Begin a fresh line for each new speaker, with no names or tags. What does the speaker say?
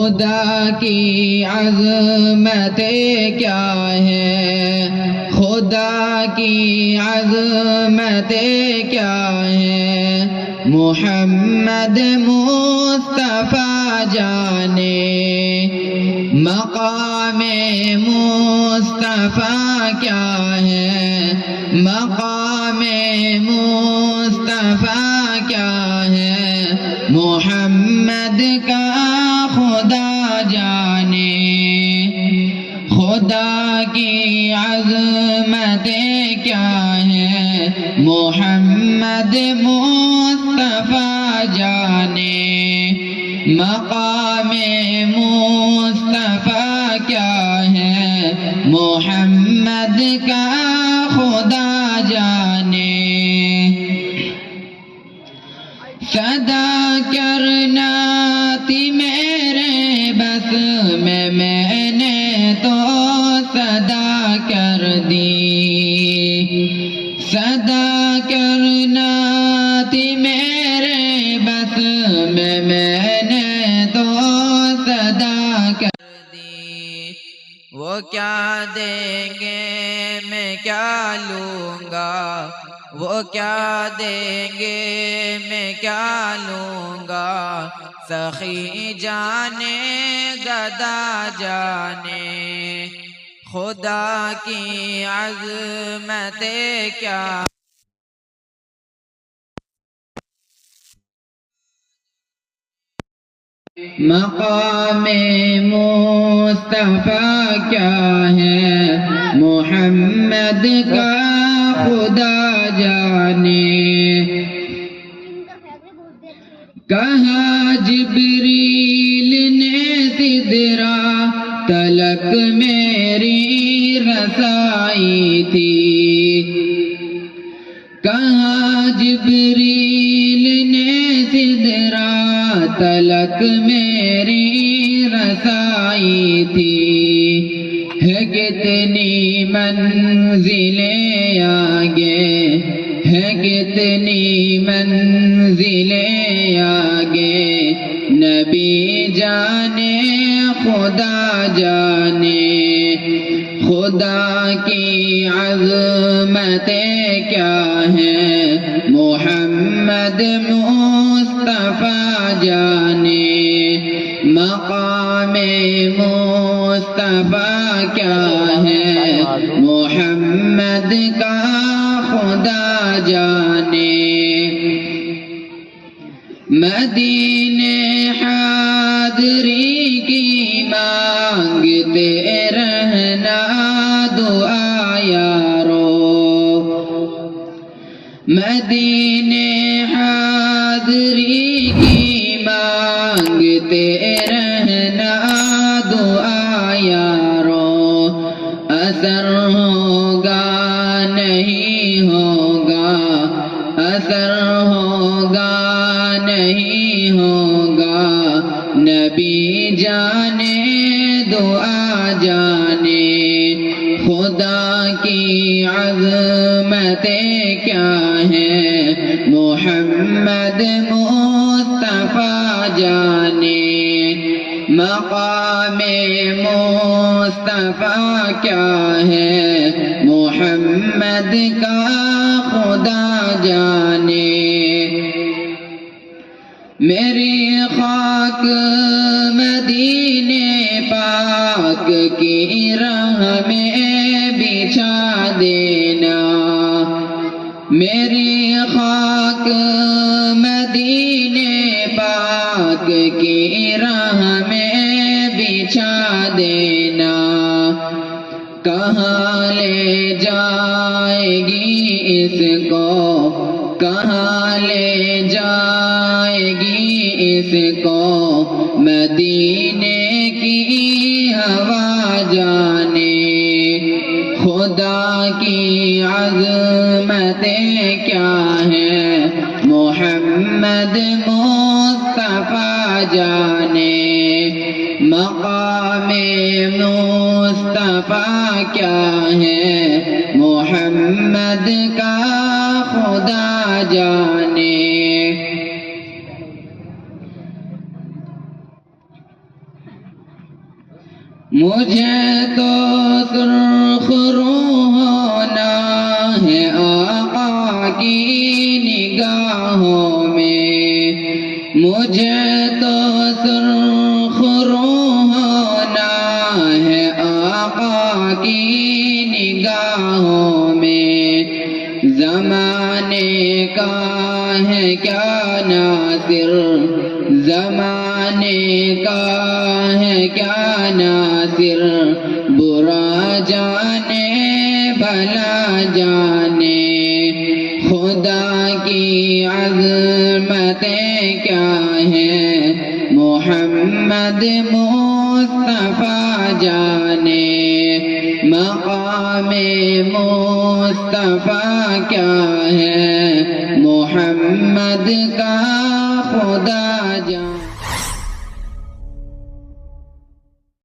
خدا کی عظمتیں کیا ہے، خدا کی عظمتیں کیا ہے، محمد مصطفیٰ جانے مقام مصطفیٰ کیا ہے، مقام مصطفیٰ کیا ہے، محمد کا خدا جانے، خدا کی عظمتیں کیا ہے، محمد مصطفیٰ جانے مقام مصطفیٰ کیا ہے، محمد کا خدا جانے۔ صدا کرنا تھی میرے بس میں نے تو صدا کر دی، صدا کرنا تھی میرے بس میں نے تو صدا کر دی۔ وہ کیا دیں گے میں کیا لوں گا، وہ کیا دیں گے میں کیا لوں گا، سخی جانے گدا جانے، خدا کی عظمتیں کیا، مقام مصطفیٰ کیا ہے، محمد کا خدا جانے۔ کہا جبریل نے سدرہ تلک میری رسائی تھی، کہا جبریل نے سدرہ تلک میری رسائی تھی، ہے کتنی منزلیں آگے، ہے کتنی منزلیں آگے، نبی جانے خدا جانے، خدا کی عظمتیں کیا ہیں، محمد مصطفیٰ جانے مقام مصطفیٰ کیا ہے، محمد کا خدا جانے۔ مدینے حاضری کی مانگتے رہنا دعا یارو، مدینے حاضری کی مانگتے رہنا دعا یارو، اثر ہوگا نہیں ہوگا، اثر ہوگا نہیں ہوگا، نبی جانے دعا جانے، خدا کی عظمتیں کیا ہیں، محمد مصطفیٰ جانے مقام مصطفیٰ کیا ہے، محمد کا خدا جانے۔ میری خاک مدینے پاک کی راہ میں بچھا دینا، میری خاک مدینے پاک کی راہ میں بچھا دینا، کہاں لے جائے گی اس کو، کہاں لے جائے گی اس کو، مدینے کی ہوا جانے، خدا کی عظمتیں کیا ہیں، محمد مصطفیٰ جانے مقام مصطفیٰ کیا ہے، محمد کا خدا جانے۔ مجھے تو سرخ رو ہونا ہے آقا کی نگاہوں میں، مجھے تو سرخ رو ہونا ہے آقا کی نگاہوں میں، زمانے کا ہے کیا ناصر، زمانے کا ہے کیا ناصر، برا جانے بھلا جانے، خدا کی عظمتیں کیا ہیں محمد مصطفیٰ جانے، مقام مصطفیٰ کیا ہے محمد کا خدا جانے۔